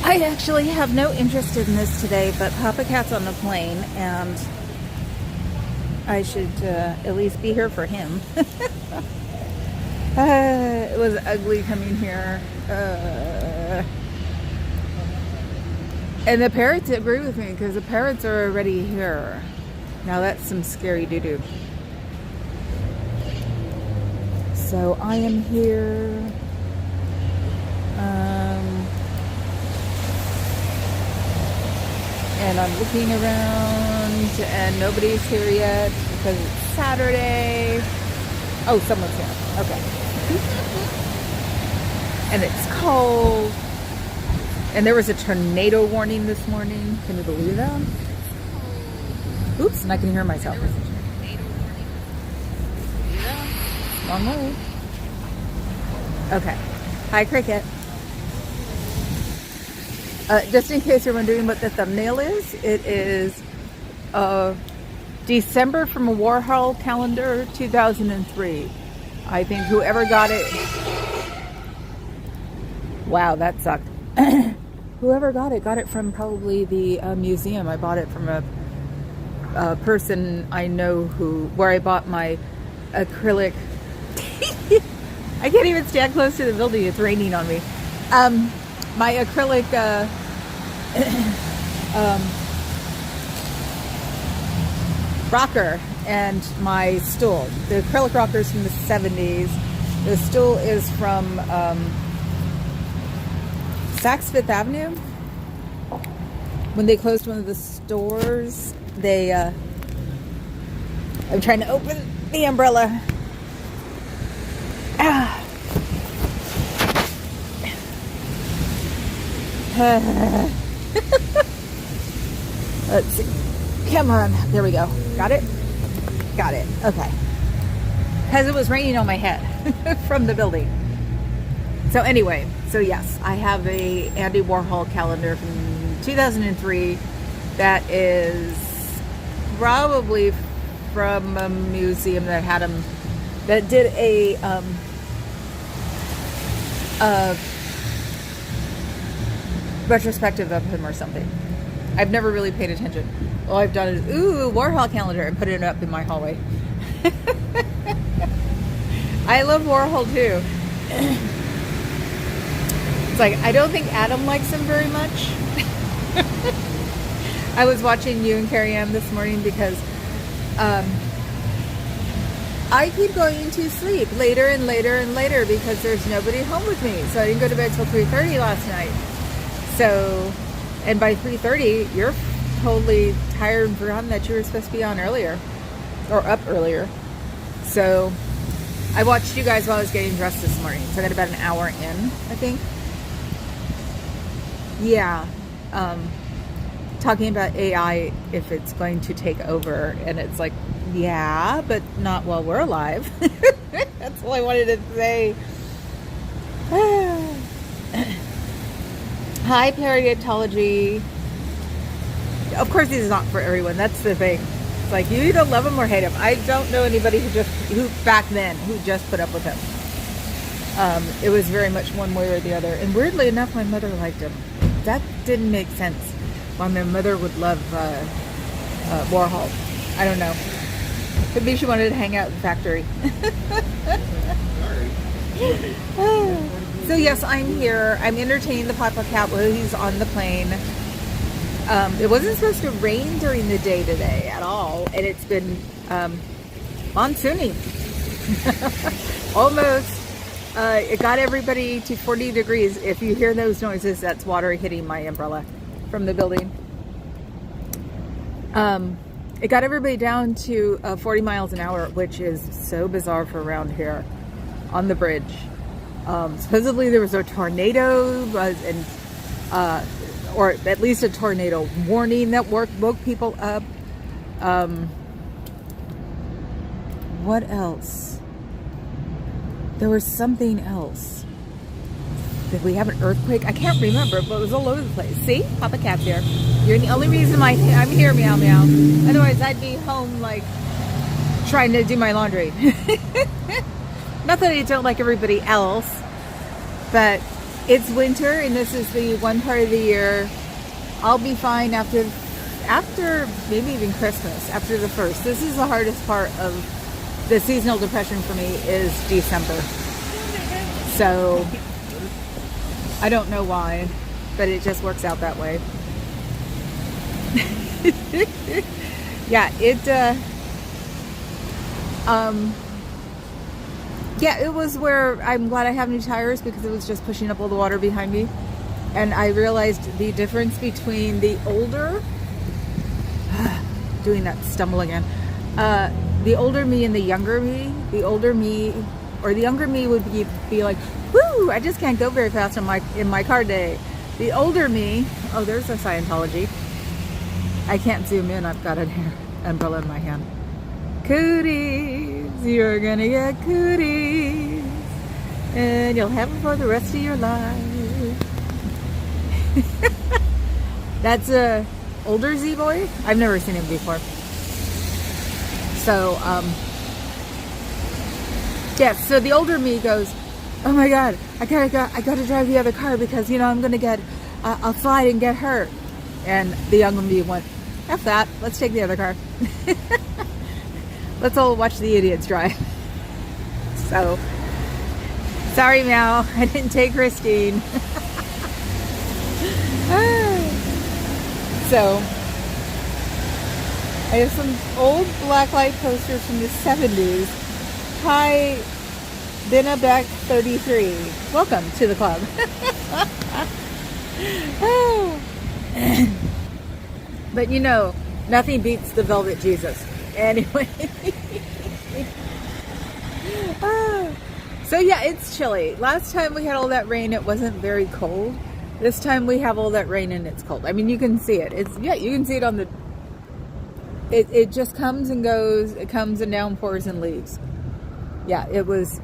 I actually have no interest in this today, but Papa Cat's on the plane, and I should at least be here for him. It was ugly coming here. And the parrots agree with me, because the parrots are already here. Now that's some scary doo-doo. So I am here. And I'm looking around, and nobody's here yet because it's Saturday. Oh, someone's here. Okay. And it's cold. And there was a tornado warning this morning. Can you believe that? Oops, and I can hear myself. Long way. Okay. Hi, Cricket. Just in case you're wondering what the thumbnail is, it is December from a Warhol calendar 2003. I think whoever got it... Wow, that sucked. Whoever got it from probably the museum. I bought it from a person I know where I bought my acrylic... I can't even stand close to the building. It's raining on me. My acrylic rocker and my stool. The acrylic rocker is from the 70s. The stool is from Saks Fifth Avenue. When they closed one of the stores, I'm trying to open the umbrella. Let's see. Come on. There we go. Got it? Got it. Okay. Because it was raining on my head from the building. So anyway, so yes, I have a Andy Warhol calendar from 2003 that is probably from a museum that had him, that did a retrospective of him or something. I've never really paid attention. All I've done is, ooh, Warhol calendar, and put it up in my hallway. I love Warhol too. It's like, I don't think Adam likes him very much. I was watching you and Carrie Ann this morning because I keep going to sleep later and later and later because there's nobody home with me. So I didn't go to bed till 3:30 last night. So, and by 3:30, you're totally tired and forgotten that you were supposed to be on earlier, or up earlier. So, I watched you guys while I was getting dressed this morning. So I got about an hour in, I think. Yeah. Talking about AI, if it's going to take over, and it's like, yeah, but not while we're alive. That's all I wanted to say. Hi, Paleontology. Of course, this is not for everyone. That's the thing. It's like, you either love him or hate him. I don't know anybody who back then, who just put up with him. It was very much one way or the other. And weirdly enough, my mother liked him. That didn't make sense. Why my mother would love Warhol. I don't know. Could be she wanted to hang out in the factory. So yes, I'm here. I'm entertaining the Papa Cat while he's on the plane. It wasn't supposed to rain during the day today at all, and it's been monsooning. Almost. It got everybody to 40 degrees. If you hear those noises, that's water hitting my umbrella from the building. It got everybody down to 40 miles an hour, which is so bizarre for around here on the bridge. Supposedly there was a tornado, or at least a tornado warning that woke people up. What else? There was something else. Did we have an earthquake? I can't remember, but it was all over the place. See? Papa Cat's here. You're the only reason I'm here, meow meow. Otherwise, I'd be home, like, trying to do my laundry. Not that I don't like everybody else, but It's winter, and this is the one part of the year I'll be fine after maybe even Christmas, after the 1st. This is the hardest part of the seasonal depression for me, is December. So I don't know why, but it just works out that way. Yeah, it was where I'm glad I have new tires, because it was just pushing up all the water behind me. And I realized the difference between the older, doing that stumble again, the older me and the younger me. The older me, or the younger me would be like, woo, I just can't go very fast in my car today. The older me, oh, there's a Scientology. I can't zoom in, I've got an umbrella in my hand. Cooties, you're gonna get cooties, and you'll have them for the rest of your life. That's a older Z boy. I've never seen him before. So, yes. So the older me goes, "Oh my God, I gotta drive the other car, because I'm gonna get, I'll slide and get hurt." And the younger me went, "F that. Let's take the other car. Let's all watch the idiots drive." So, sorry, Meow. I didn't take Christine. So, I have some old blacklight posters from the 70s. Hi, Beck 33. Welcome to the club. But nothing beats the Velvet Jesus. Anyway. So yeah, it's chilly. Last time we had all that rain, it wasn't very cold. This time we have all that rain and it's cold. I mean, you can see it. You can see it on the... It just comes and goes. It comes and downpours and leaves. Yeah, it was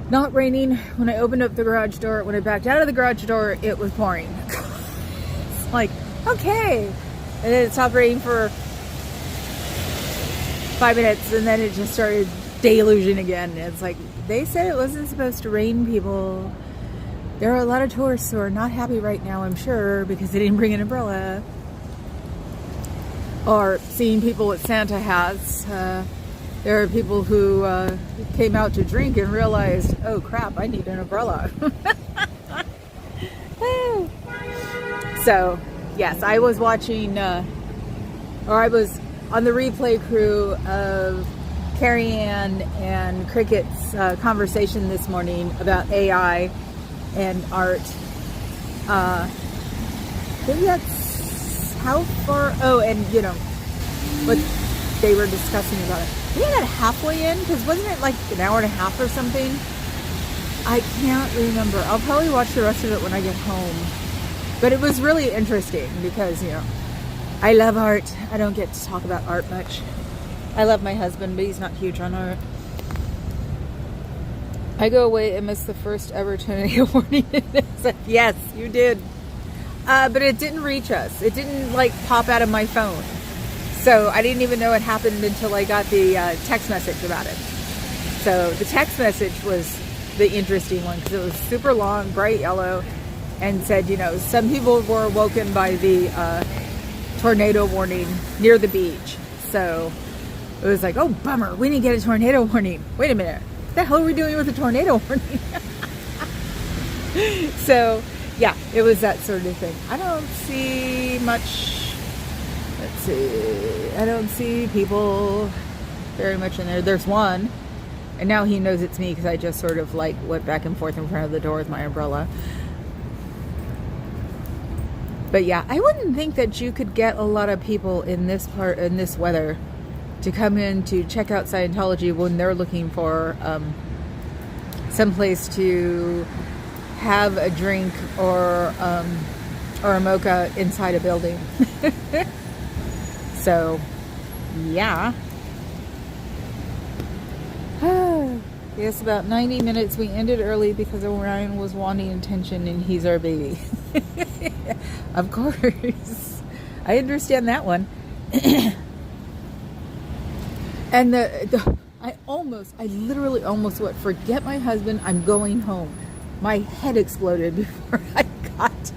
not raining when I opened up the garage door. When I backed out of the garage door, it was pouring. It's like, okay. And then it stopped raining for 5 minutes, and then it just started deluging again. It's like, they said it wasn't supposed to rain, people. There are a lot of tourists who are not happy right now, I'm sure, because they didn't bring an umbrella. Or seeing people with Santa hats. There are people who came out to drink and realized, oh crap, I need an umbrella. So, yes, I was watching, or I was on the replay crew of Carrie Ann and Cricket's conversation this morning about AI and art. Maybe that's how far, and what they were discussing about it. We got halfway in, because wasn't it like an hour and a half or something? I can't remember. I'll probably watch the rest of it when I get home. But it was really interesting because, I love art. I don't get to talk about art much. I love my husband, but he's not huge on art. I go away and miss the first ever tornado warning. Yes, you did. But it didn't reach us. It didn't pop out of my phone. So I didn't even know it happened until I got the text message about it. So the text message was the interesting one, because it was super long, bright yellow, and said, some people were awoken by the tornado warning near the beach. So it was like, oh, bummer, we didn't get a tornado warning. Wait a minute, what the hell are we doing with a tornado warning? So, yeah, it was that sort of thing. I don't see much, let's see, I don't see people very much in there. There's one, and now he knows it's me because I just sort of went back and forth in front of the door with my umbrella. But yeah, I wouldn't think that you could get a lot of people in this weather to come in to check out Scientology when they're looking for someplace to have a drink or a mocha inside a building. So, yeah. Yes, about 90 minutes. We ended early because Orion was wanting attention and he's our baby. Of course. I understand that one. And I literally almost went, forget my husband, I'm going home. My head exploded before I got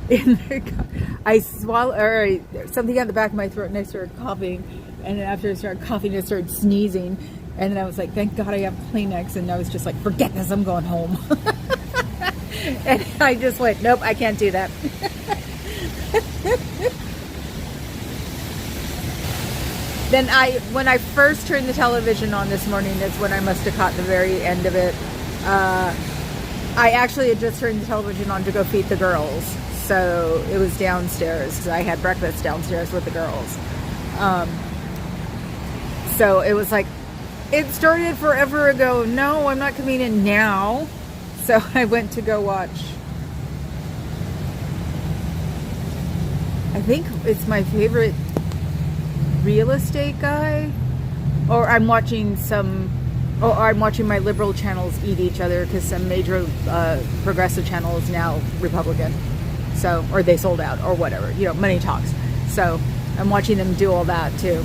in the car. I swallowed, or something got the back of my throat, and I started coughing. And then after I started coughing, I started sneezing. And then I was like, thank God I have Kleenex. And I was just like, forget this, I'm going home. And I just went, nope, I can't do that. Then when I first turned the television on this morning, is when I must have caught the very end of it. I actually had just turned the television on to go feed the girls. So it was downstairs, because I had breakfast downstairs with the girls. So it was like, it started forever ago. No, I'm not coming in now. So I went to go watch. I think it's my favorite real estate guy. Or I'm watching my liberal channels eat each other, because some major progressive channel is now Republican. So, or they sold out or whatever, money talks. So I'm watching them do all that too.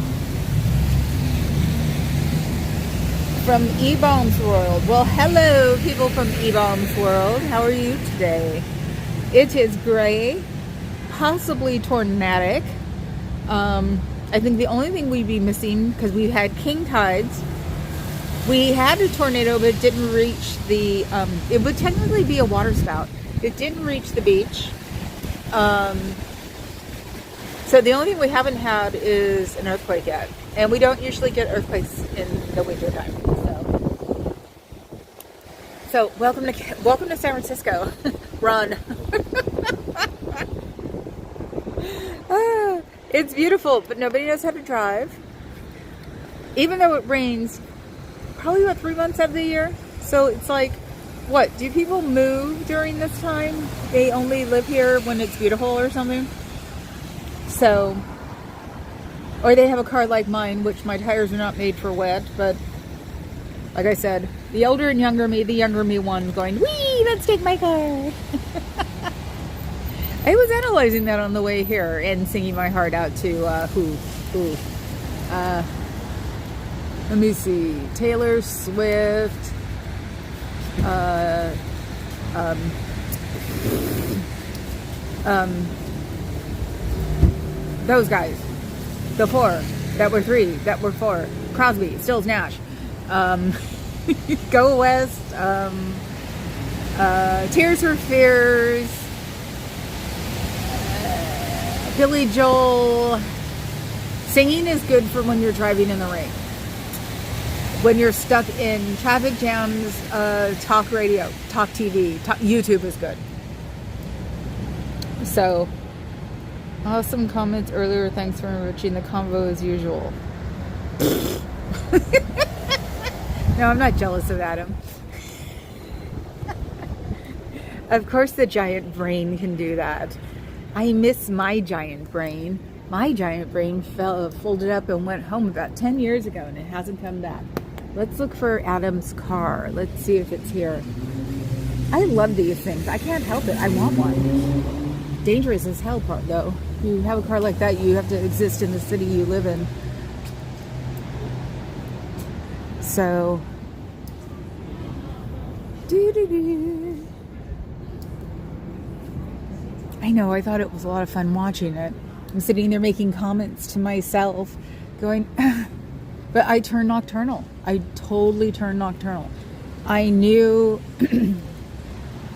From E-Bombs World. Well, hello, people from E-Bombs World. How are you today? It is gray, possibly tornadic. I think the only thing we'd be missing, because we had king tides. We had a tornado, but it didn't reach the, it would technically be a water spout. It didn't reach the beach. So the only thing we haven't had is an earthquake yet. And we don't usually get earthquakes in the winter time. So welcome to San Francisco. Run. It's beautiful, but nobody knows how to drive. Even though it rains probably about 3 months out of the year. So it's like, what? Do people move during this time? They only live here when it's beautiful or something? So, or they have a car like mine, which my tires are not made for wet, but like I said, the older and younger me, the younger me one going, wee, let's take my car. I was analyzing that on the way here and singing my heart out to, let me see, Taylor Swift, those guys, the four, that were three, that were four, Crosby, Stills, Nash, Go West, Tears for Fears, Billy Joel. Singing is good for when you're driving in the rain. When you're stuck in traffic jams, talk radio, talk TV, YouTube is good. So, awesome comments earlier. Thanks for enriching the convo as usual. No, I'm not jealous of Adam. Of course the giant brain can do that. I miss my giant brain. My giant brain folded up and went home about 10 years ago, and it hasn't come back. Let's look for Adam's car. Let's see if it's here. I love these things. I can't help it. I want one. Dangerous as hell part, though. You have a car like that, you have to exist in the city you live in. So, I know, I thought it was a lot of fun watching it. I'm sitting there making comments to myself, going, but I turned nocturnal. I totally turned nocturnal. I knew,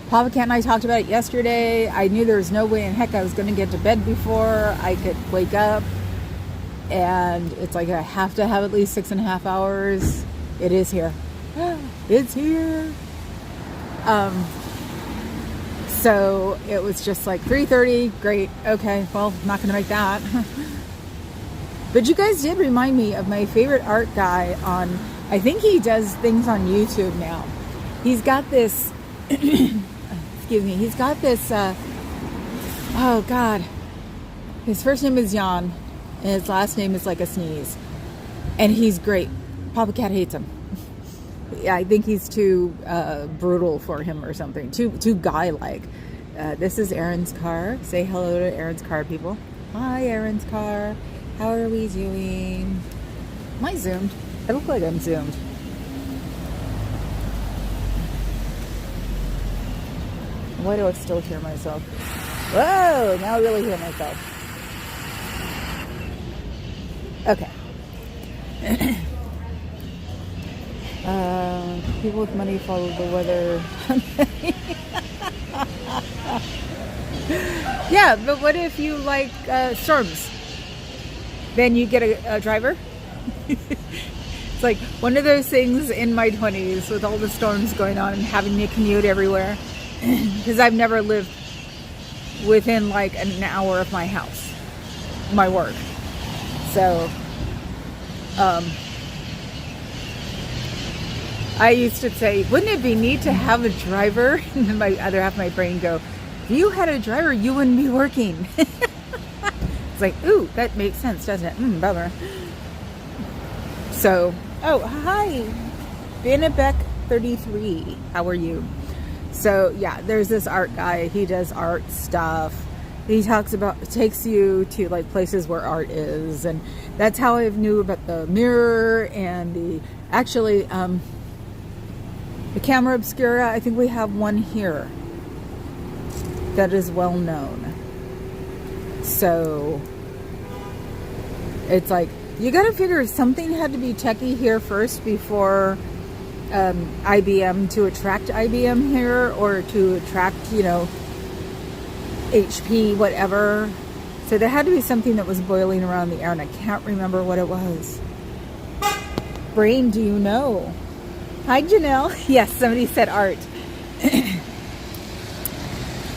Papa Cat and I talked about it yesterday. I knew there was no way in heck I was going to get to bed before I could wake up. And it's like I have to have at least 6.5 hours. It is here. It's here. So it was just like 3:30. Great. Okay. Well, I'm not going to make that. But you guys did remind me of my favorite art guy on, I think he does things on YouTube now. He's got this, excuse me, he's got this, oh God. His first name is Jan, and his last name is like a sneeze. And he's great. Papa Cat hates him. Yeah, I think he's too brutal for him or something. Too guy-like. This is Aaron's car. Say hello to Aaron's car, people. Hi, Aaron's car. How are we doing? Am I zoomed? I look like I'm zoomed. Why do I still hear myself? Whoa, now I really hear myself. Okay. People with money follow the weather. Yeah, but what if you like storms? Then you get a driver? It's like one of those things in my 20s with all the storms going on and having to commute everywhere. Because I've never lived within like an hour of my house, my work. So, I used to say, wouldn't it be neat to have a driver? And then my other half of my brain go, if you had a driver, you wouldn't be working. It's like, ooh, that makes sense, doesn't it? Bummer. So, oh, hi. Beck 33. How are you? So, yeah, there's this art guy. He does art stuff. He takes you to like places where art is. And that's how I knew about the mirror and the camera obscura. I think we have one here that is well known. So it's like, you got to figure something had to be techie here first before IBM to attract IBM here, or to attract, HP, whatever. So there had to be something that was boiling around the air, and I can't remember what it was. Brain, do you know? Hi, Janelle. Yes, somebody said art.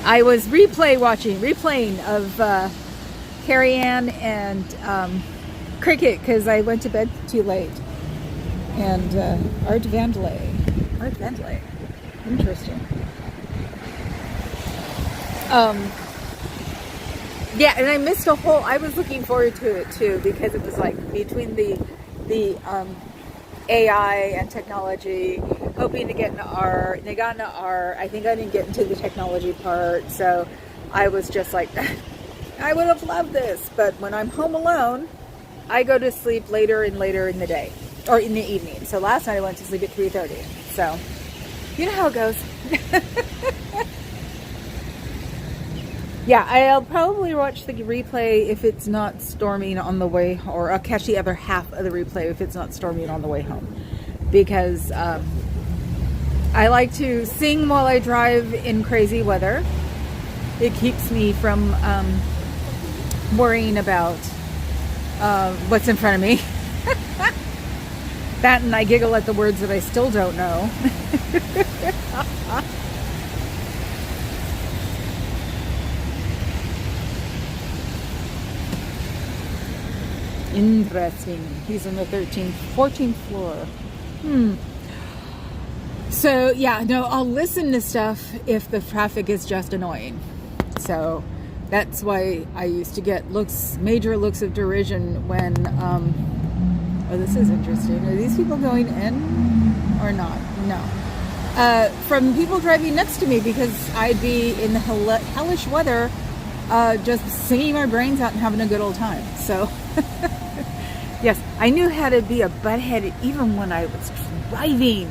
I was replaying of Carrie Ann and Cricket because I went to bed too late. And Art Vandalay. Interesting. Yeah, and I missed I was looking forward to it too, because it was like between the AI and technology, hoping to get into art. They got into art. I think I didn't get into the technology part, so I was just like, I would have loved this. But when I'm home alone, I go to sleep later and later in the day, or in the evening. So last night I went to sleep at 3:30. So, you know how it goes. Yeah, I'll probably watch the replay if it's not storming on the way, or I'll catch the other half of the replay if it's not storming on the way home. Because I like to sing while I drive in crazy weather. It keeps me from worrying about what's in front of me. That, and I giggle at the words that I still don't know. Interesting. He's on the 14th floor. So, yeah, no, I'll listen to stuff if the traffic is just annoying. So, that's why I used to get major looks of derision when, oh, this is interesting. Are these people going in or not? No. From people driving next to me, because I'd be in the hellish weather, just singing my brains out and having a good old time. So, yes, I knew how to be a butthead even when I was driving.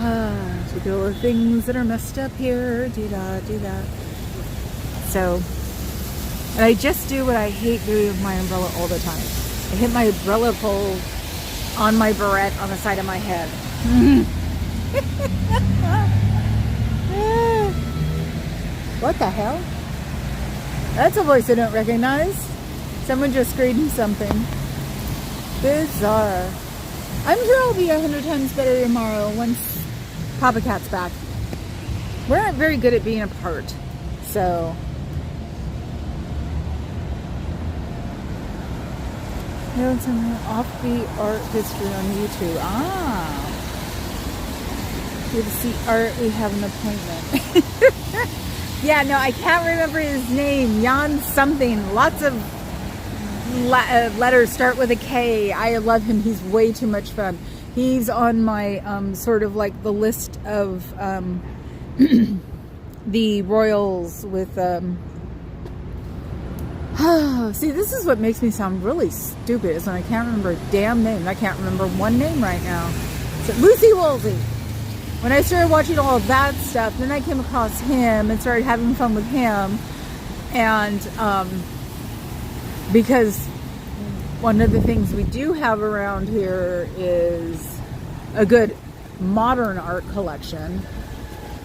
To do the things that are messed up here, do that. So, and I just do what I hate doing with my umbrella all the time. I hit my umbrella pole on my barrette on the side of my head. What the hell? That's a voice I don't recognize. Someone just screamed something. Bizarre. I'm sure I'll be 100 times better tomorrow once Papa Cat's back. We're not very good at being apart, so. Doing some offbeat art history on YouTube. Good to see art. We have an appointment. Yeah, no, I can't remember his name. Jan something. Lots of letters start with a K. I love him. He's way too much fun. He's on my sort of like the list of the royals with see, this is what makes me sound really stupid, is when I can't remember a damn name. I can't remember one name right now. So, Lucy Woolsey. when I started watching all of that stuff, then I came across him and started having fun with him. And because one of the things we do have around here is a good modern art collection.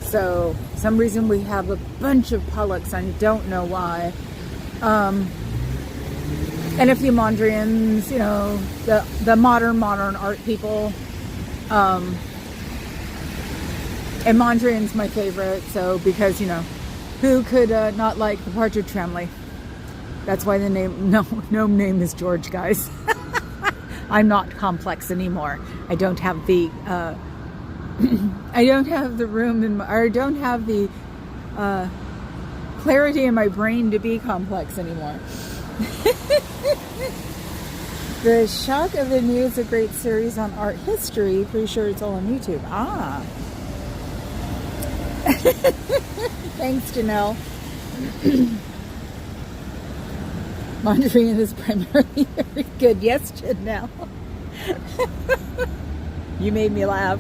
So some reason we have a bunch of Pollocks. I don't know why. And a few Mondrians, you know, the modern art people. And Mondrian's my favorite. So because, you know, who could not like the Partridge Family? That's why the name, no name is George, guys. I'm not complex anymore. I don't have the, I don't have the room in my, or I don't have the clarity in my brain to be complex anymore. The Shock of the New is a great series on art history. Pretty sure it's all on YouTube. Ah. Thanks, Janelle. Mondrian is primarily very good. Yes, Janelle. You made me laugh.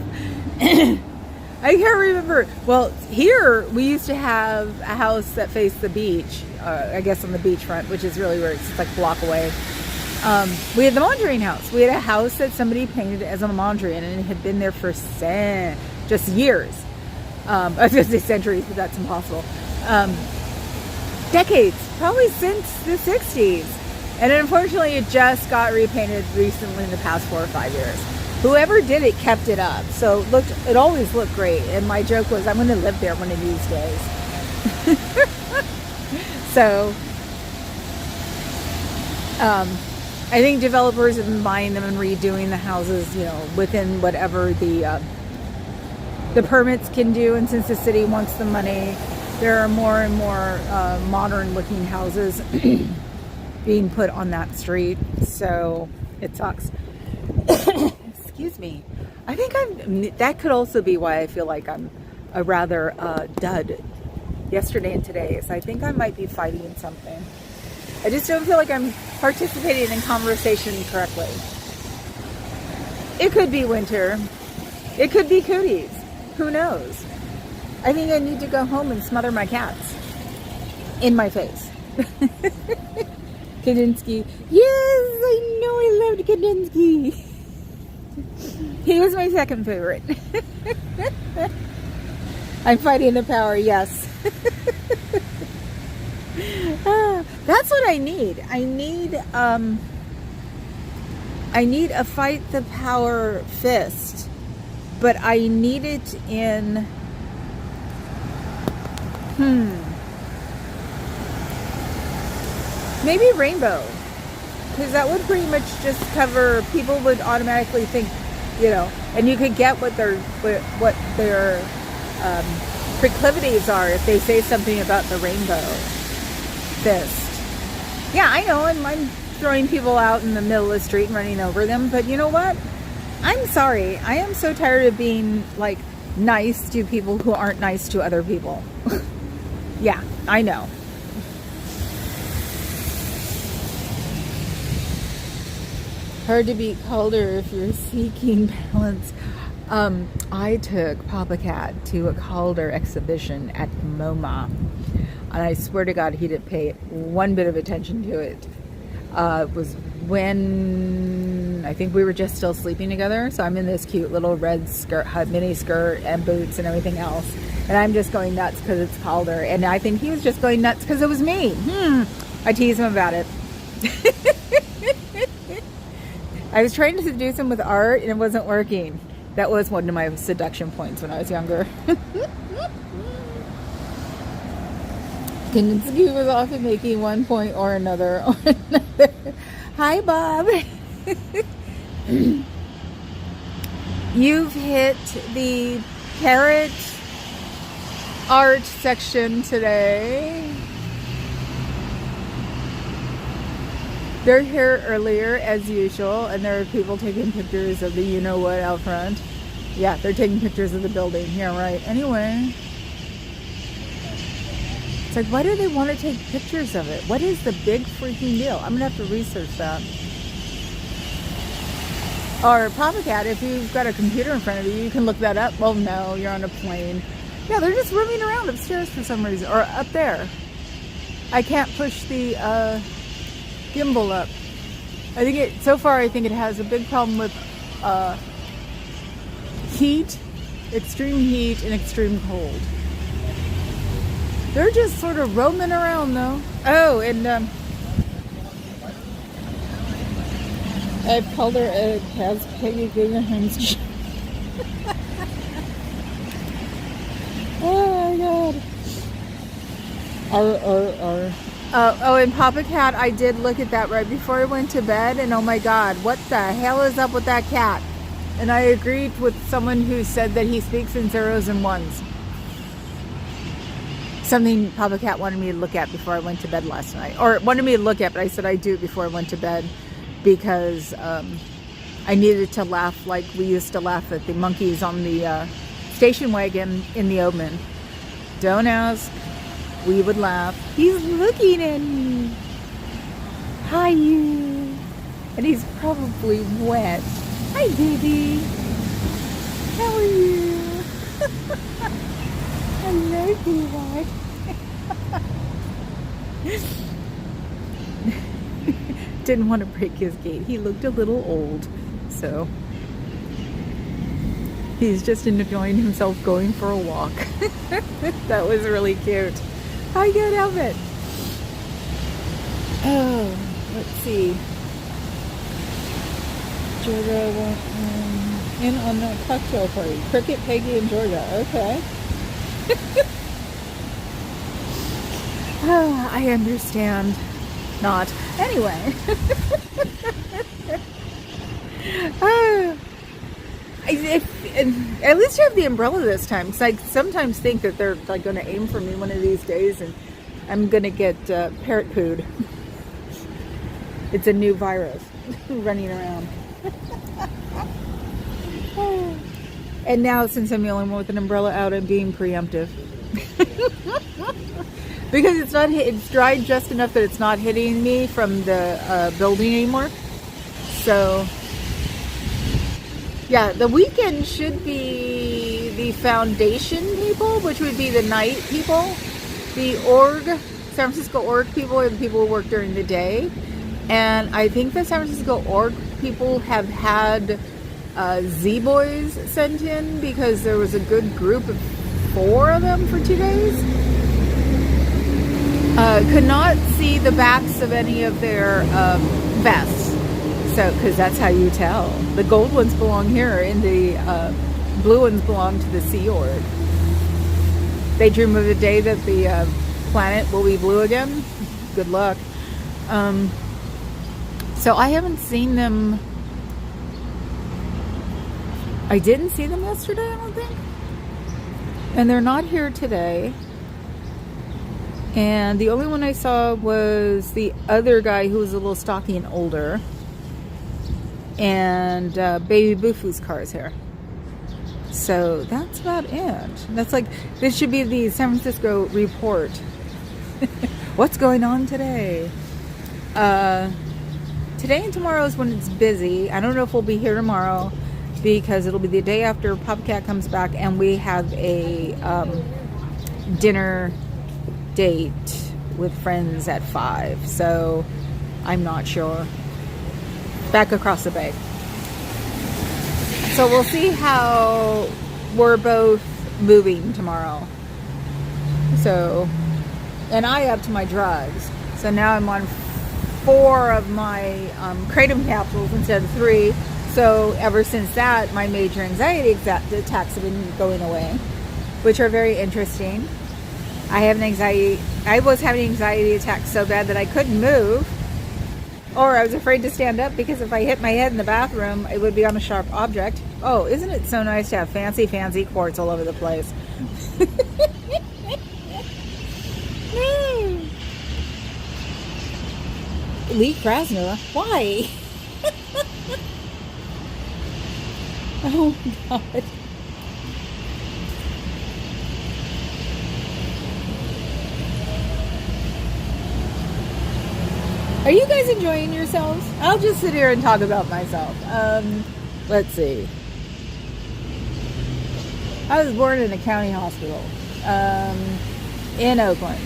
I can't remember. Well, here we used to have a house that faced the beach. I guess on the beachfront, which is really weird. It's like a block away. We had the Mondrian house. We had a house that somebody painted as a Mondrian, and it had been there for just years. I was going to say centuries, but that's impossible. Decades, probably since the 60s. And unfortunately, it just got repainted recently in the past 4 or 5 years. Whoever did it kept it up. So it always looked great. And my joke was, I'm going to live there one of these days. So, I think developers have been buying them and redoing the houses, you know, within whatever the permits can do. And since the city wants the money, there are more and more modern looking houses being put on that street. So it sucks. Excuse me. I think that could also be why I feel like I'm a rather dud yesterday and today. So I think I might be fighting something. I just don't feel like I'm participating in conversation correctly. It could be winter. It could be cooties. Who knows? I think I need to go home and smother my cats in my face. Kandinsky. Yes, I know I loved Kandinsky. He was my second favorite. I'm fighting the power, yes. That's what I need. I need a fight the power fist, but I need it in maybe rainbow, because that would pretty much just cover. People would automatically think, you know, and you could get what their proclivities are if they say something about the rainbow fist. Yeah, I know, and I'm throwing people out in the middle of the street and running over them, but you know what? I'm sorry. I am so tired of being like nice to people who aren't nice to other people. Yeah, I know. Hard to beat Calder if you're seeking balance. I took Papa Cat to a Calder exhibition at MoMA, and I swear to God he didn't pay one bit of attention to it. It was when I think we were just still sleeping together, so I'm in this cute little red skirt, mini skirt and boots and everything else, and I'm just going nuts because it's Calder, and I think he was just going nuts because it was me. I tease him about it. I was trying to seduce him with art and it wasn't working. That was one of my seduction points when I was younger. Kandinsky was often making one point or another. Hi, Bob. You've hit the parrot art section today. They're here earlier as usual, and there are people taking pictures of the you-know-what out front. Yeah, they're taking pictures of the building. Yeah, right. Anyway. It's like, why do they want to take pictures of it? What is the big freaking deal? I'm going to have to research that. Or Papa Cat, if you've got a computer in front of you, you can look that up. Well, no, you're on a plane. Yeah, they're just roaming around upstairs for some reason, or up there. I can't push the gimbal up. So far I think it has a big problem with heat, extreme heat, and extreme cold. They're just sort of roaming around though. Oh, and I've called her a Cas Peggy Guggenheim's. Oh my god. Oh, and Papa Cat, I did look at that right before I went to bed, and oh my god, what the hell is up with that cat? And I agreed with someone who said that he speaks in zeros and ones. Something Papa Cat wanted me to look at before I went to bed last night. Or wanted me to look at, but I said I'd do it before I went to bed because I needed to laugh like we used to laugh at the monkeys on the station wagon in the Omen. Don't ask. We would laugh. He's looking at me. Hi, you. And he's probably wet. Hi, baby. How are you? Hello, sweetheart. Didn't want to break his gait. He looked a little old, so he's just enjoying himself going for a walk. That was really cute. Hi, good outfit. Oh, let's see. Georgia went in on the cocktail party. Cricket, Peggy, and Georgia. Okay. Oh, I understand. Not. Anyway. At least you have the umbrella this time, because I sometimes think that they're like going to aim for me one of these days and I'm going to get parrot pooed. It's a new virus running around. And now, since I'm the only one with an umbrella out, I'm being preemptive. Because it's dried just enough that it's not hitting me from the building anymore. So, yeah, the weekend should be the foundation people, which would be the night people. The org, San Francisco org people are the people who work during the day. And I think the San Francisco org people have had Z-Boys sent in because there was a good group of 4 of them for 2 days. Could not see the backs of any of their vests. So, because that's how you tell. The gold ones belong here and the blue ones belong to the Sea Org. They dream of the day that the planet will be blue again. Good luck. So I haven't seen them. I didn't see them yesterday, I don't think. And they're not here today. And the only one I saw was the other guy who was a little stocky and older. And Baby Bufu's car is here. So that's about it. That's like, this should be the San Francisco report. What's going on today? Today and tomorrow is when it's busy. I don't know if we'll be here tomorrow because it'll be the day after Pop Cat comes back and we have a dinner date with friends at 5. So I'm not sure. Back across the bay. So we'll see how we're both moving tomorrow. So, and I upped my drugs. So now I'm on 4 of my kratom capsules instead of 3. So ever since that, my major anxiety attacks have been going away, which are very interesting. I was having anxiety attacks so bad that I couldn't move. Or I was afraid to stand up because if I hit my head in the bathroom, it would be on a sharp object. Oh, isn't it so nice to have fancy quartz all over the place? Lee Krasner? Why? Oh, God. Are you guys enjoying yourselves? I'll just sit here and talk about myself. let's see. I was born in a county hospital in Oakland.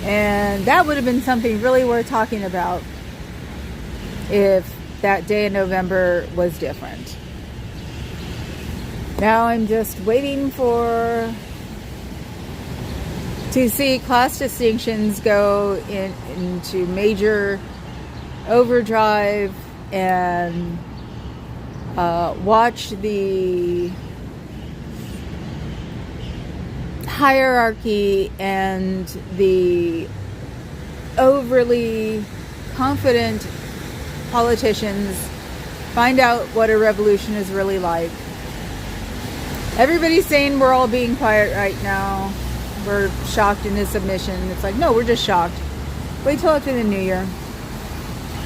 And that would have been something really worth talking about if that day in November was different. Now I'm just waiting to see class distinctions go into major overdrive and watch the hierarchy and the overly confident politicians find out what a revolution is really like. Everybody's saying we're all being quiet right now. We're shocked into submission. It's like, no, we're just shocked. Wait till after the new year.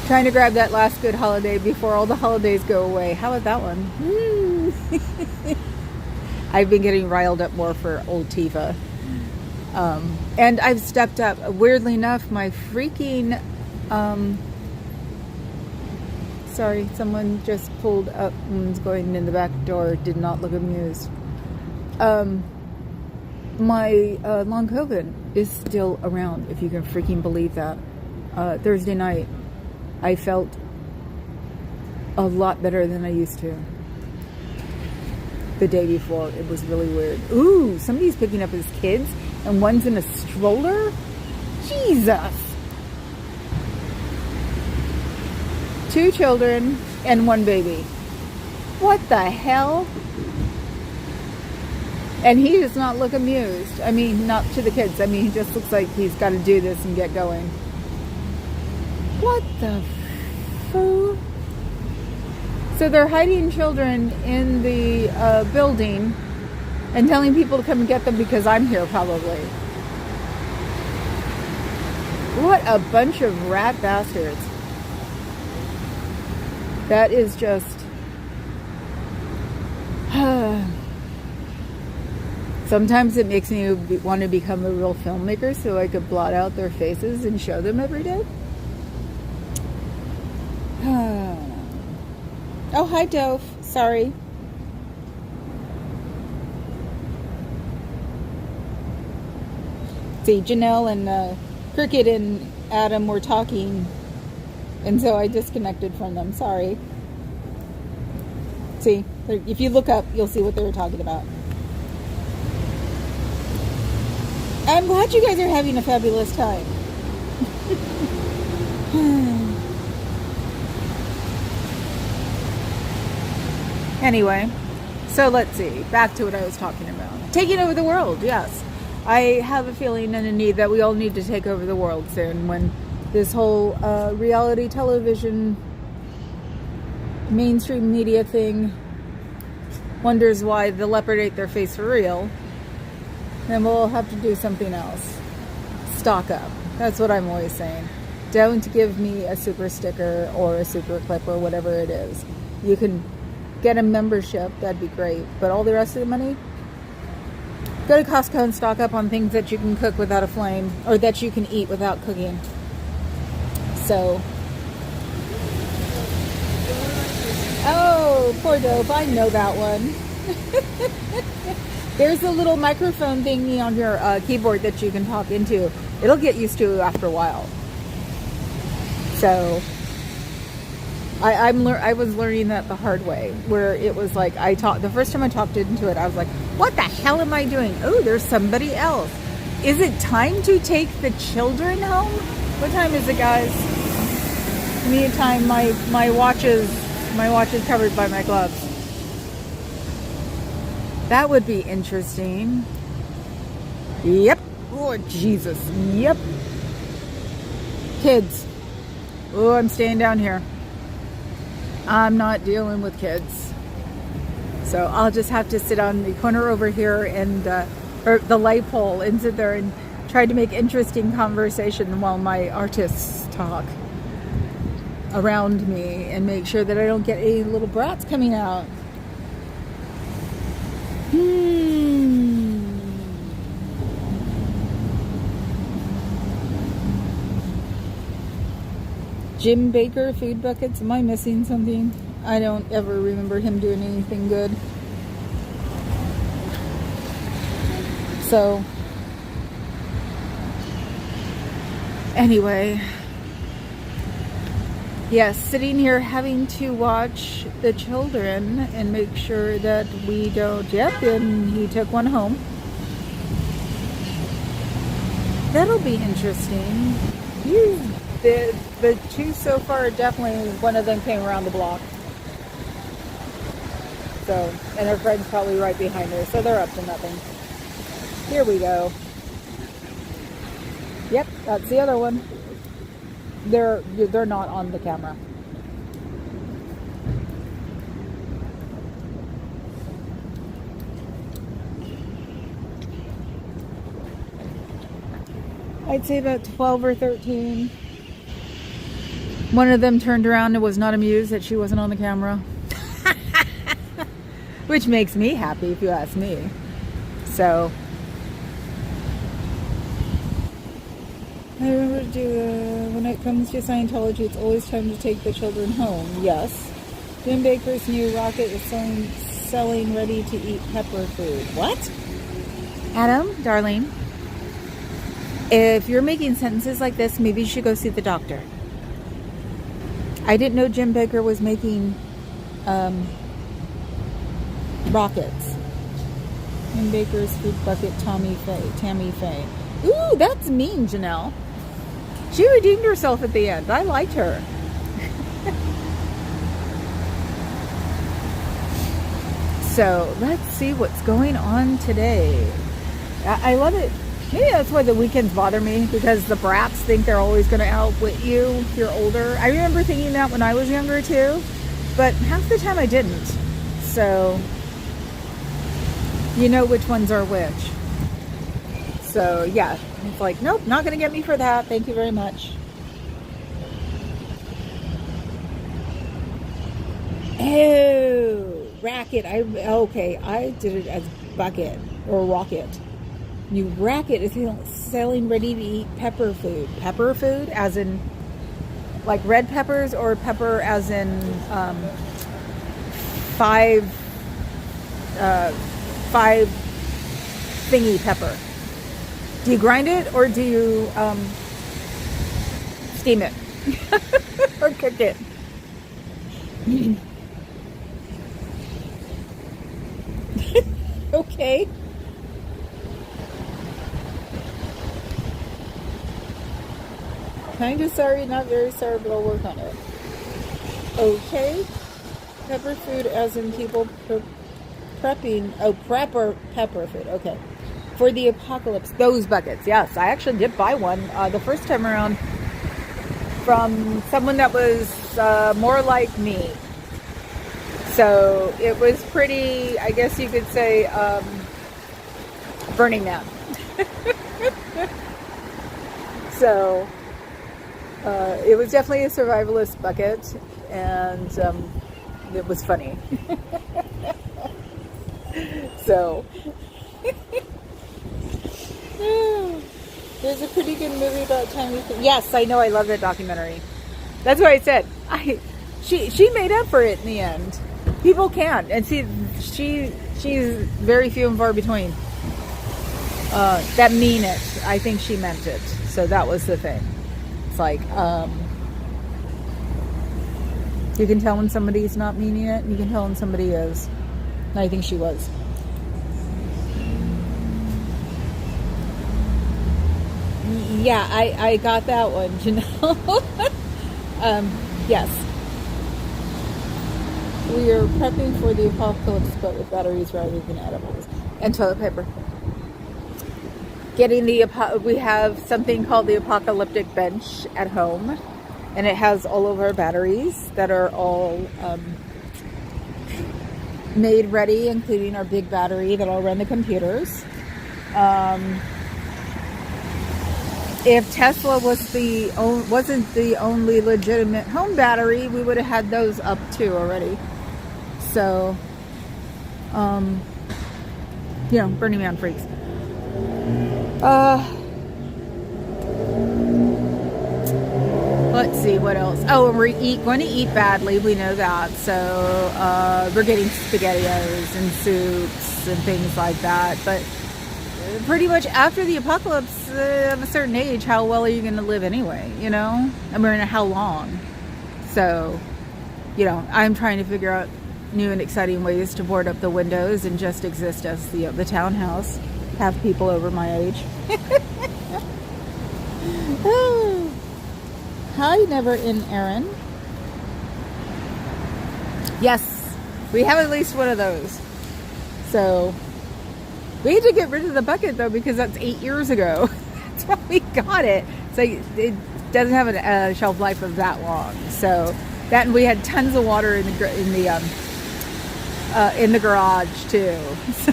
Trying to grab that last good holiday before all the holidays go away. How about that one? I've been getting riled up more for old Tifa. And I've stepped up. Weirdly enough, my freaking... sorry, someone just pulled up and was going in the back door. Did not look amused. My long COVID is still around, if you can freaking believe that. Thursday night, I felt a lot better than I used to. The day before, it was really weird. Ooh, somebody's picking up his kids, and one's in a stroller? Jesus! 2 children and 1 baby. What the hell? And he does not look amused. I mean, not to the kids. I mean, he just looks like he's got to do this and get going. What the foo? So they're hiding children in the building and telling people to come and get them because I'm here, probably. What a bunch of rat bastards. That is just... Sometimes it makes me want to become a real filmmaker so I could blot out their faces and show them every day. Oh, hi, Dove. Sorry. See, Janelle and Cricket and Adam were talking, and so I disconnected from them. Sorry. See, if you look up, you'll see what they were talking about. I'm glad you guys are having a fabulous time. Anyway, so let's see. Back to what I was talking about. Taking over the world, yes. I have a feeling and a need that we all need to take over the world soon when this whole reality television mainstream media thing wonders why the leopard ate their face for real. Then we'll have to do something else. Stock up. That's what I'm always saying. Don't give me a super sticker or a super clip or whatever it is. You can get a membership, that'd be great. But all the rest of the money, go to Costco and stock up on things that you can cook without a flame, or that you can eat without cooking. So, oh, poor Dope, I know that one. There's a little microphone thingy on your keyboard that you can talk into. It'll get used to after a while. So, I was learning that the hard way, where it was like the first time I talked into it, I was like, what the hell am I doing? Oh, there's somebody else. Is it time to take the children home? What time is it, guys? Give me a time. My watch is covered by my gloves. That would be interesting. Yep. Oh, Jesus. Yep. Kids. Oh, I'm staying down here. I'm not dealing with kids. So I'll just have to sit on the corner over here and, or the light pole, and sit there and try to make interesting conversation while my artists talk around me and make sure that I don't get any little brats coming out. Jim Baker food buckets. Am I missing something? I don't ever remember him doing anything good. So, anyway, yes, sitting here having to watch the children and make sure that we don't. Yep, and he took one home. That'll be interesting. The two so far, definitely one of them came around the block. So, and her friend's probably right behind her, so they're up to nothing. Here we go. Yep, that's the other one. They're not on the camera. I'd say about 12 or 13. One of them turned around and was not amused that she wasn't on the camera. Which makes me happy, if you ask me. So, I remember to do, when it comes to Scientology, it's always time to take the children home. Yes. Jim Baker's new rocket is selling ready-to-eat pepper food. What? Adam, darling, if you're making sentences like this, maybe you should go see the doctor. I didn't know Jim Baker was making rockets. Jim Baker's food bucket, Tammy Faye. Ooh, that's mean, Janelle. She redeemed herself at the end. I liked her. So, let's see what's going on today. I love it. Maybe that's why the weekends bother me, because the brats think they're always going to outwit you if you're older. I remember thinking that when I was younger too, but half the time I didn't. So, you know which ones are which. So, yeah, it's like, nope, not going to get me for that. Thank you very much. Oh, racket. Okay, I did it as bucket or rocket. You racket is selling ready-to-eat pepper food. Pepper food, as in like red peppers, or pepper as in five thingy pepper. Do you grind it, or do you steam it or cook it? Okay. Kind of sorry, not very sorry, but I'll work on it. Okay. Pepper food, as in people prepping. Oh, prepper pepper food. Okay. For the apocalypse. Those buckets. Yes, I actually did buy one the first time around from someone that was more like me. So it was pretty, I guess you could say, Burning Man. So it was definitely a survivalist bucket, and it was funny. So there's a pretty good movie about Tammy. Yes, I know. I love that documentary. That's why I said she made up for it in the end. People can't, and see, she's very few and far between that mean it. I think she meant it. So that was the thing. It's like you can tell when somebody's not meaning it, and you can tell when somebody is. And I think she was. Yeah, I got that one, Janelle. Yes. We are prepping for the apocalypse, but with batteries rather than edibles. And toilet paper. We have something called the apocalyptic bench at home. And it has all of our batteries that are all made ready, including our big battery that'll run the computers. If Tesla wasn't the only legitimate home battery, we would have had those up too already. So, Burning Man freaks. Let's see. see what else. Oh, and we're going to eat badly. We know that. So we're getting SpaghettiOs and soups and things like that. But pretty much after the apocalypse, of a certain age, how well are you going to live anyway? You know, I mean, how long? So, you know, I'm trying to figure out new and exciting ways to board up the windows and just exist as the townhouse. Have people over my age. Oh. Hi, Never in Aaron. Yes, we have at least one of those. So we had to get rid of the bucket though, because that's 8 years ago. That's when we got it. So it doesn't have a shelf life of that long. So that, and we had tons of water in the garage too. So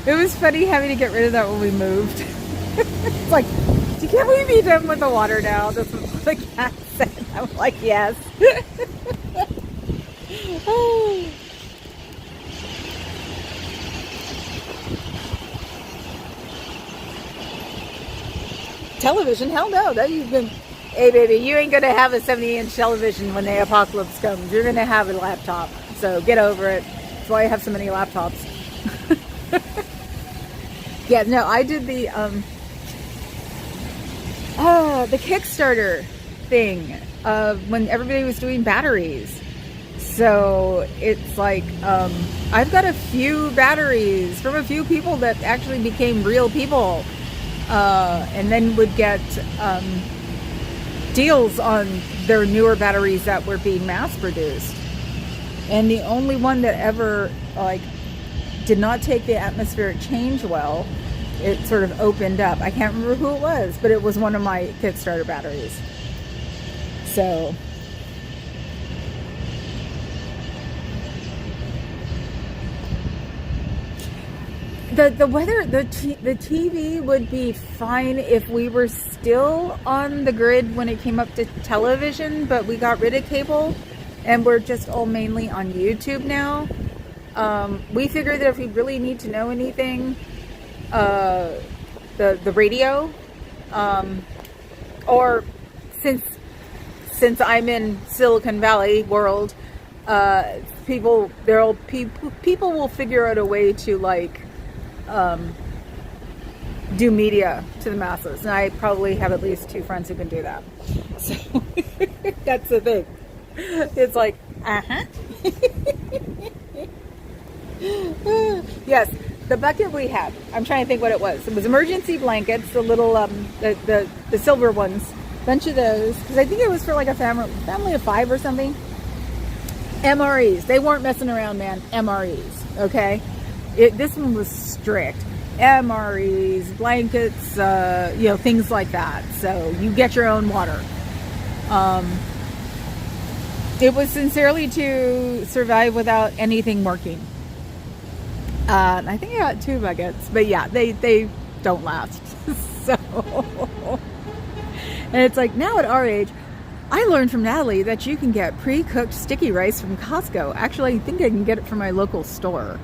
it was funny having to get rid of that when we moved. It's like, can we be done with the water now? That's what the cat said. I'm like, yes. Oh. Television? Hell no. Hey baby, you ain't gonna have a 70-inch television when the apocalypse comes. You're gonna have a laptop. So get over it. That's why I have so many laptops. Yeah, no, I did the Kickstarter thing when everybody was doing batteries. So it's like I've got a few batteries from a few people that actually became real people, and then would get deals on their newer batteries that were being mass produced. And the only one that ever did not take the atmospheric change well, it sort of opened up. I can't remember who it was, but it was one of my Kickstarter batteries. So the weather, the TV would be fine if we were still on the grid when it came up to television, but we got rid of cable and we're just all mainly on YouTube now. We figured that if we really need to know anything, the radio, or since I'm in Silicon Valley world, people will figure out a way to do media to the masses, and I probably have at least 2 friends who can do that. So that's the thing. It's like, yes, the bucket we had, I'm trying to think what it was. It was emergency blankets, the little the silver ones, bunch of those, because I think it was for like a family of 5 or something. MREs, they weren't messing around, man. MREs, okay. This one was strict. MREs, blankets, things like that. So you get your own water. It was sincerely to survive without anything working. I think I got 2 buckets, but yeah, they don't last. So, and it's like, now at our age, I learned from Natalie that you can get pre-cooked sticky rice from Costco. Actually, I think I can get it from my local store,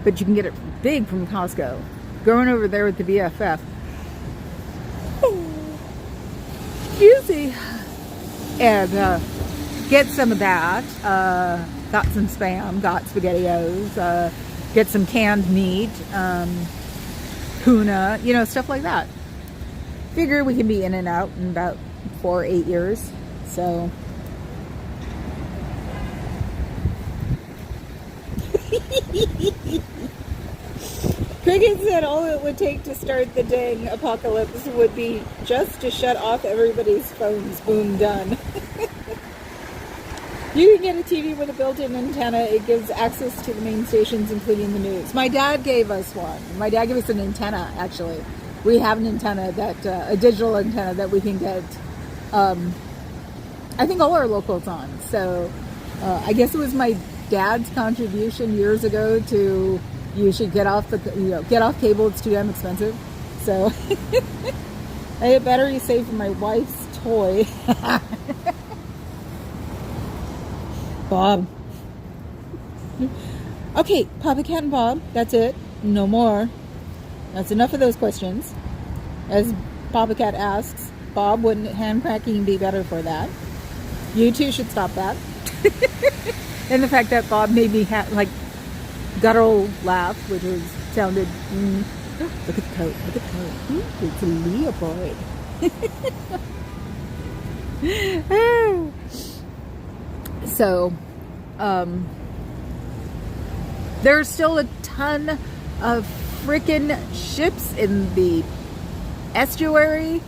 but you can get it big from Costco. Going over there with the BFF. Easy. And get some of that. Got some Spam, got SpaghettiOs, get some canned meat, tuna, stuff like that. Figure we can be in and out in about 4 or 8 years. So Cricket said all it would take to start the dang apocalypse would be just to shut off everybody's phones. Boom, done. You can get a TV with a built-in antenna. It gives access to the main stations, including the news. My dad gave us one. My dad gave us an antenna, actually. We have an antenna, a digital antenna that we can get, I think, all our locals on. So I guess it was my dad's contribution years ago to, you should get off cable. It's too damn expensive. So I had batteries saved for my wife's toy. Bob. Okay, Papa Cat and Bob. That's it. No more. That's enough of those questions. As Papa Cat asks, Bob, wouldn't hand cracking be better for that? You two should stop that. And the fact that Bob made me like guttural laugh, which sounded. Look at the coat. Look at the coat. It's a leopard. So, there's still a ton of freaking ships in the estuary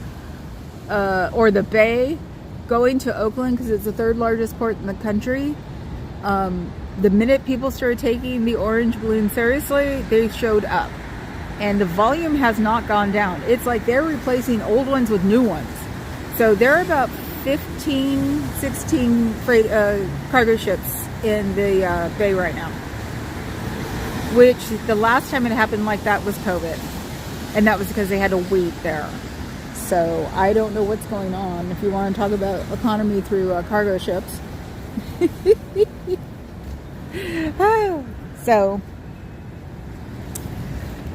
or the bay going to Oakland because it's the third largest port in the country. The minute people started taking the orange balloon seriously, they showed up. And the volume has not gone down. It's like they're replacing old ones with new ones. So there are about 15, 16 cargo ships in the bay right now. Which the last time it happened like that was COVID. And that was because they had to wait there. So I don't know what's going on. If you want to talk about economy through cargo ships. So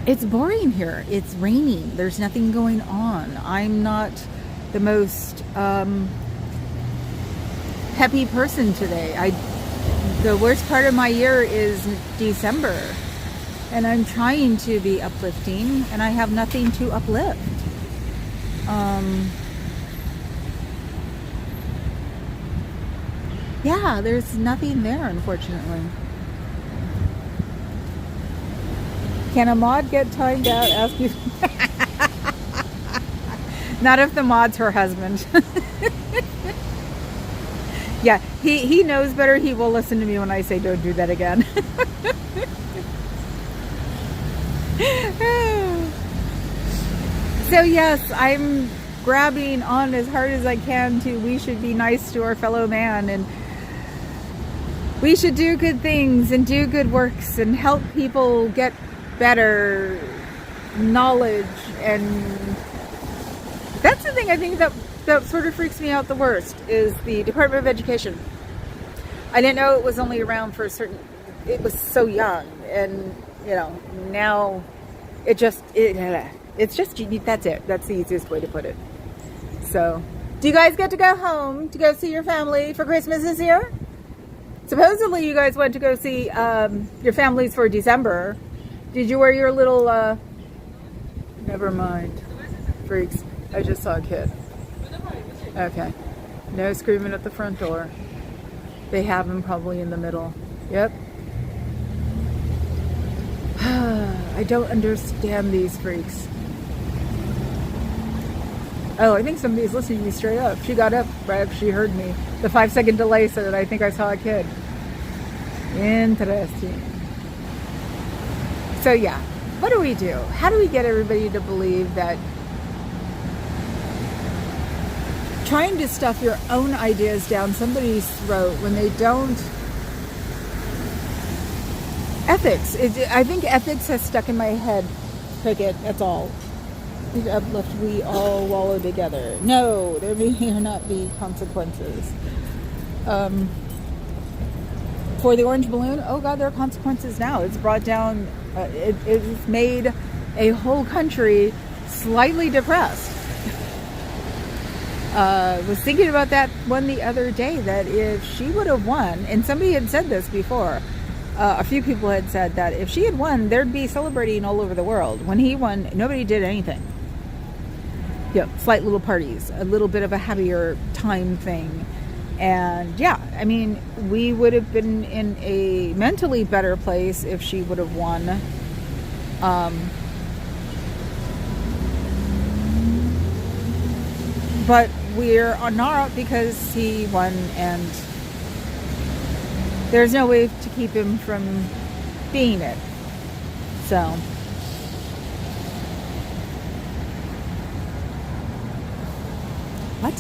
it's boring here. It's raining. There's nothing going on. I'm not the most happy person today. The worst part of my year is December, and I'm trying to be uplifting, and I have nothing to uplift. Yeah, there's nothing there, unfortunately. Can a mod get timed out? Ask you. Not if the mod's her husband. Yeah, he knows better. He will listen to me when I say don't do that again. So yes, I'm grabbing on as hard as I can to we should be nice to our fellow man, and we should do good things and do good works and help people get better knowledge. And that's the thing I think that sort of freaks me out the worst is the Department of Education. I didn't know it was only around for a certain, it was so young, and you know, now it's just, that's it. That's the easiest way to put it. So, do you guys get to go home to go see your family for Christmas this year? Supposedly you guys went to go see your families for December. Did you wear your little, never mind, freaks. I just saw a kid. Okay. No screaming at the front door. They have him probably in the middle. Yep. I don't understand these freaks. Oh, I think somebody's listening to me straight up. She got up right after she heard me. The 5-second delay said that I think I saw a kid. Interesting. So yeah, what do we do? How do we get everybody to believe that trying to stuff your own ideas down somebody's throat when they don't? Ethics. I think ethics has stuck in my head. Cricket, that's all. Uplift, we all wallow together. No, there may or not be consequences. For the orange balloon, oh God, there are consequences now. It's brought down, it's made a whole country slightly depressed. Was thinking about that one the other day, that if she would have won, and somebody had said this before, a few people had said that if she had won, there'd be celebrating all over the world. When he won, nobody did anything. Yeah, slight little parties, a little bit of a happier time thing. And yeah, I mean, we would have been in a mentally better place if she would have won. But we're not, because he won, and there's no way to keep him from being it. So what?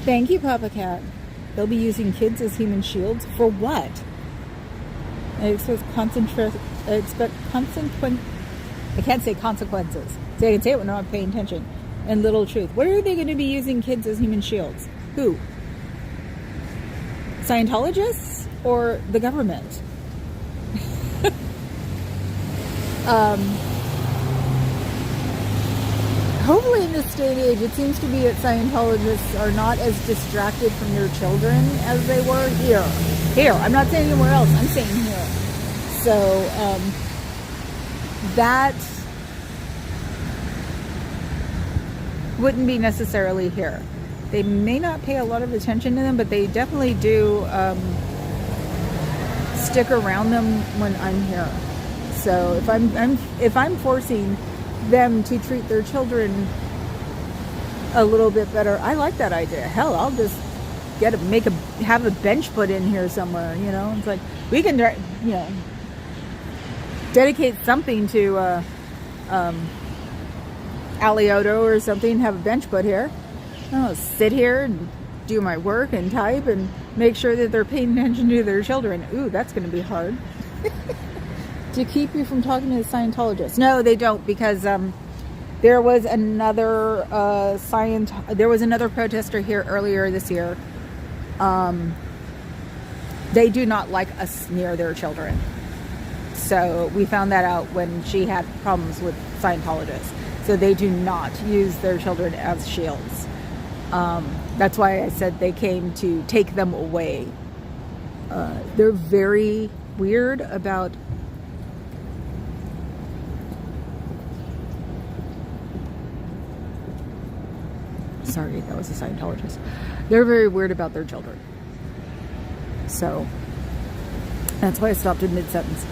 Thank you, Papa Cat. They'll be using kids as human shields for what? I expect I can't say consequences. So I can say it when I'm not paying attention. And little truth. What are they going to be using kids as human shields? Who? Scientologists or the government? hopefully in this day and age, it seems to be that Scientologists are not as distracted from their children as they were here. Here, I'm not saying anywhere else, I'm saying here. So, that wouldn't be necessarily here. They may not pay a lot of attention to them, but they definitely do stick around them when I'm here. So if I'm forcing them to treat their children a little bit better, I like that idea. Hell, I'll just have a bench put in here somewhere. You know, it's like we can, you know, dedicate something to Alioto or something. Have a bench put here. I'll sit here and do my work and type and make sure that they're paying attention to their children. Ooh, that's going to be hard. To keep you from talking to the Scientologists. No, they don't, because there was another protester here earlier this year. They do not like us near their children. So we found that out when she had problems with Scientologists. So they do not use their children as shields. That's why I said they came to take them away. They're very weird about sorry, that was a Scientologist. They're very weird about their children. So that's why I stopped in mid-sentence.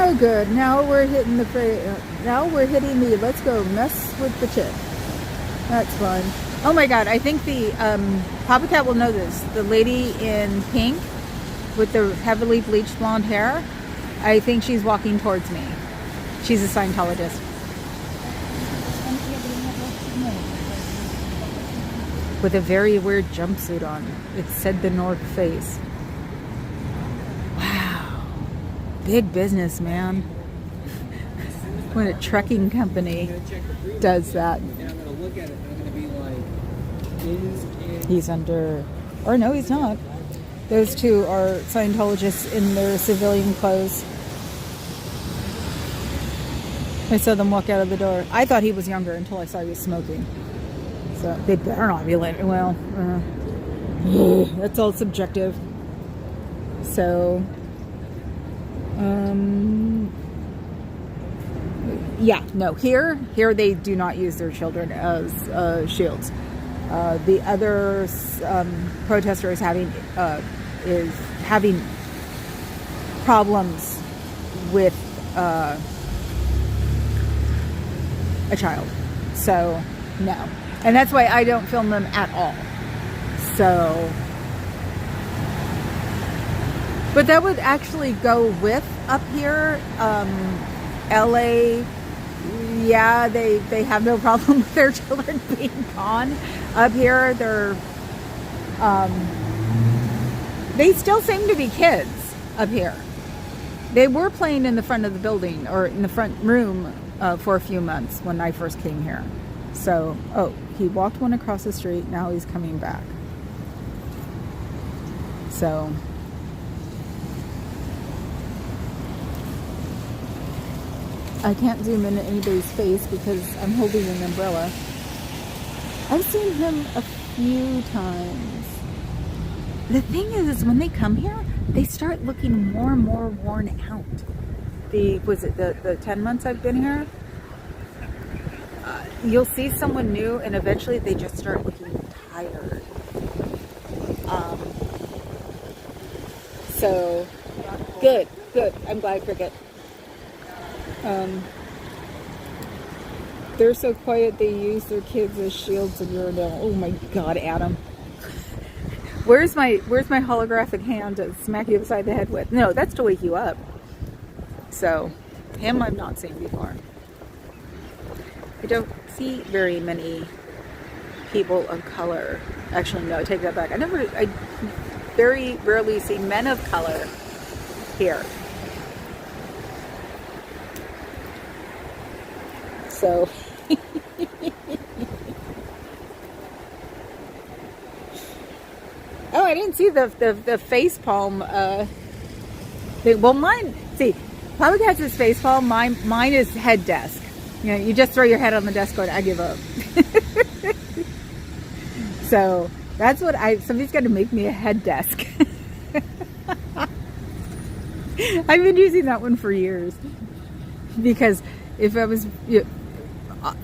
Oh, good. Now we're hitting the let's go mess with the chick. That's fun. Oh my God, I think the Papa Cat will know this. The lady in pink with the heavily bleached blonde hair, I think she's walking towards me. She's a Scientologist. With a very weird jumpsuit on. It said the North Face. Wow. Big business, man. When a trucking company does that. He's under... Or no, he's not. Those two are Scientologists in their civilian clothes. I saw them walk out of the door. I thought he was younger until I saw he was smoking. So they better not be late. Well, that's all subjective. So, yeah, no. Here they do not use their children as shields. The other protester is having problems with a child. So no, and that's why I don't film them at all. So, but that would actually go with up here. LA, yeah, they have no problem with their children being gone. Up here, they still seem to be kids up here. They were playing in the front of the building or in the front room for a few months when I first came here. So, oh, he walked one across the street. Now he's coming back. So, I can't zoom into anybody's face because I'm holding an umbrella. I've seen him a few times. The thing is when they come here, they start looking more and more worn out. The 10 months I've been here, you'll see someone new and eventually they just start looking tired. So, good. I'm glad, Cricket. They're so quiet they use their kids as shields and urinal. Oh my God, Adam. Where's my holographic hand to smack you upside the head with? No, that's to wake you up. So, him I've not seen before. I don't see very many people of color. Actually, no, I take that back. I very rarely see men of color here. So, oh, I didn't see the face palm Well, mine, see, Public has his face fall. Mine is head desk. You know, you just throw your head on the desk going, I give up. So that's what somebody's got to make me a head desk. I've been using that one for years. Because if I was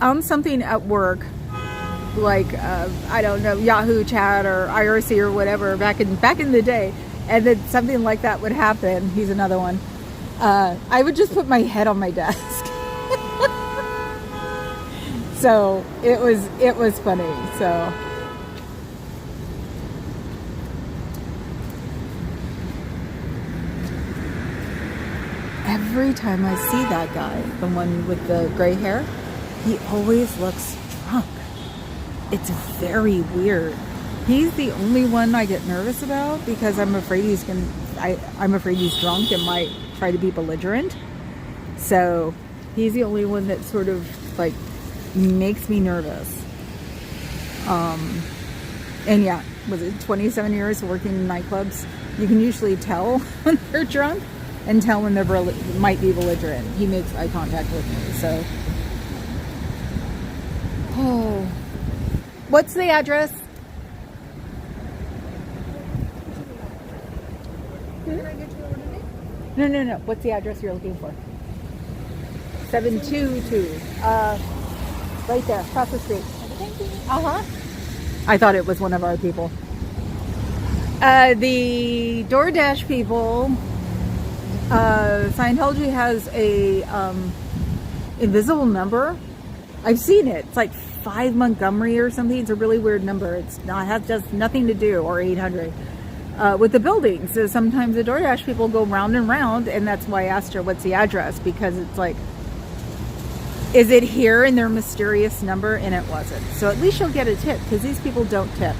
on something at work, like, I don't know, Yahoo Chat or IRC or whatever, back in the day, and then something like that would happen, he's another one, I would just put my head on my desk. So it was funny. So every time I see that guy, the one with the gray hair, he always looks drunk. It's very weird. He's the only one I get nervous about because I'm afraid I'm afraid he's drunk and might try to be belligerent. So he's the only one that sort of like makes me nervous. And yeah, was it 27 years working in nightclubs? You can usually tell when they're drunk and tell when they're might be belligerent. He makes eye contact with me, so. Oh. What's the address? No. What's the address you're looking for? 722. Right there, across the street. Uh-huh. I thought it was one of our people. The DoorDash people, Scientology has a invisible number. I've seen it. It's like 5 Montgomery or something. It's a really weird number. It's not, has just nothing to do, or 800 with the buildings. So sometimes the DoorDash people go round and round, and that's why I asked her what's the address, because it's like, is it here in their mysterious number? And it wasn't. So at least you'll get a tip, because these people don't tip.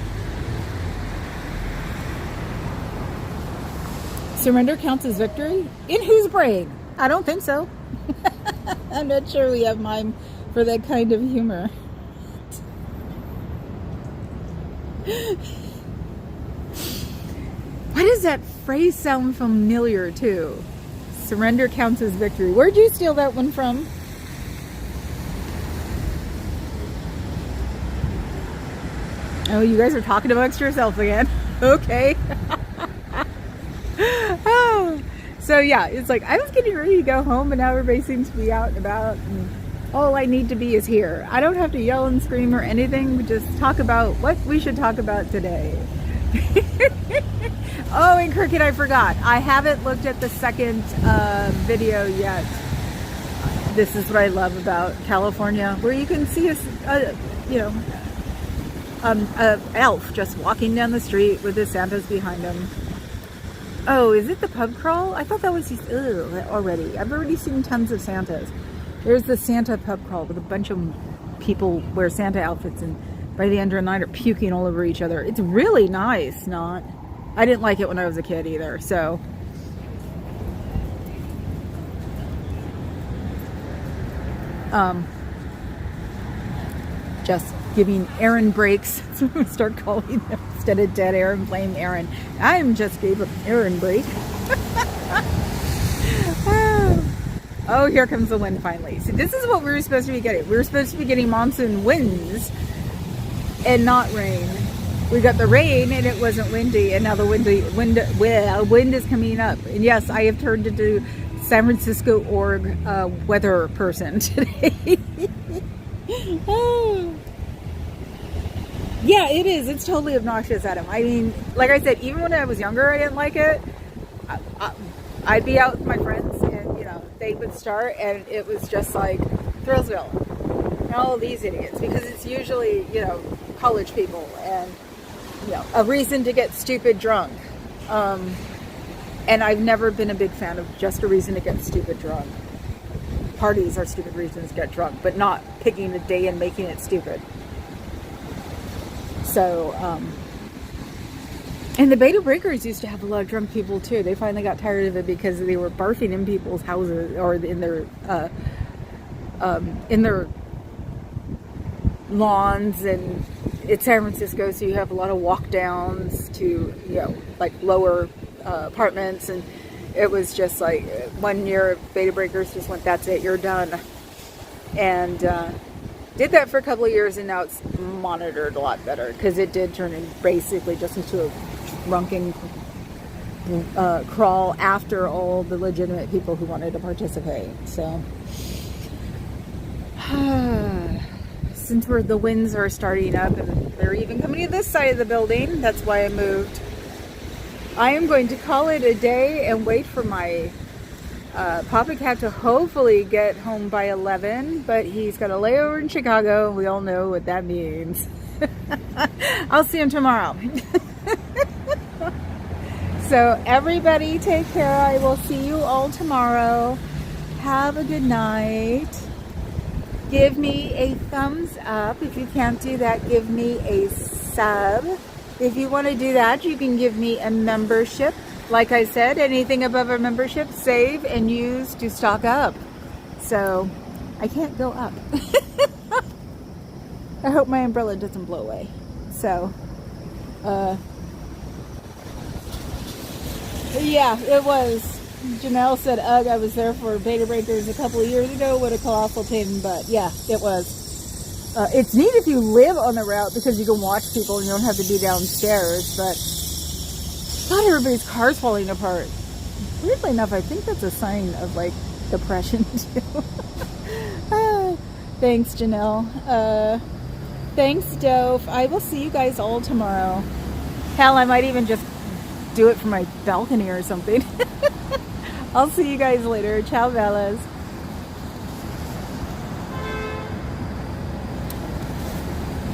Surrender counts as victory? In whose brain? I don't think so. I'm not sure we have mime for that kind of humor. Why does that phrase sound familiar too? Surrender counts as victory. Where'd you steal that one from? Oh, you guys are talking amongst yourselves again. Okay. Oh, so yeah, it's like I was getting ready to go home, and now everybody seems to be out and about, and all I need to be is here. I don't have to yell and scream or anything. We just talk about what we should talk about today. Oh, and Cricket, I forgot. I haven't looked at the second video yet. This is what I love about California, where you can see a elf just walking down the street with his Santas behind him. Oh, is it the pub crawl? I thought that was already. I've already seen tons of Santas. There's the Santa pub crawl with a bunch of people wear Santa outfits, and by the end of the night are puking all over each other. It's really nice, not? I didn't like it when I was a kid either, so. Just giving Aaron breaks. So we start calling them instead of dead Aaron, blame Aaron. I just gave an Aaron break. Oh, here comes the wind finally. So this is what we were supposed to be getting. We were supposed to be getting monsoon winds and not rain. We got the rain and it wasn't windy, and now the wind is coming up. And yes, I have turned into San Francisco org weather person today. Oh. Yeah, it is. It's totally obnoxious, Adam. I mean, like I said, even when I was younger, I didn't like it. I'd be out with my friends, and they would start, and it was just like Thrillsville and all these idiots, because it's usually college people, and a reason to get stupid drunk. And I've never been a big fan of just a reason to get stupid drunk. Parties are stupid reasons to get drunk, but not picking a day and making it stupid. So, and the Beta Breakers used to have a lot of drunk people too. They finally got tired of it because they were barfing in people's houses or in their lawns, and it's San Francisco, so you have a lot of walk downs to like lower apartments, and it was just like 1 year Beta Breakers just went, that's it, you're done. And did that for a couple of years, and now it's monitored a lot better because it did turn in basically just into a drunken crawl after all the legitimate people who wanted to participate. So since the winds are starting up and they're even coming to this side of the building, that's why I moved. I am going to call it a day and wait for my Papa Cat to hopefully get home by 11, but he's got a layover in Chicago. We all know what that means. I'll see him tomorrow. So everybody take care. I will see you all tomorrow. Have a good night. Give me a thumbs up. If you can't do that, give me a sub. If you want to do that, you can give me a membership. Like I said, anything above a membership, save and use to stock up. So I can't go up. I hope my umbrella doesn't blow away. So, yeah, it was. Janelle said, ugh, I was there for Beta Breakers a couple of years ago. What a colossal pain in the butt. Yeah, it was. It's neat if you live on the route because you can watch people and you don't have to be downstairs, but God, everybody's car's falling apart. Weirdly enough, I think that's a sign of like depression too. Thanks, Janelle. Thanks, Dove. I will see you guys all tomorrow. Hell, I might even just do it from my balcony or something. I'll see you guys later. Ciao, Bellas.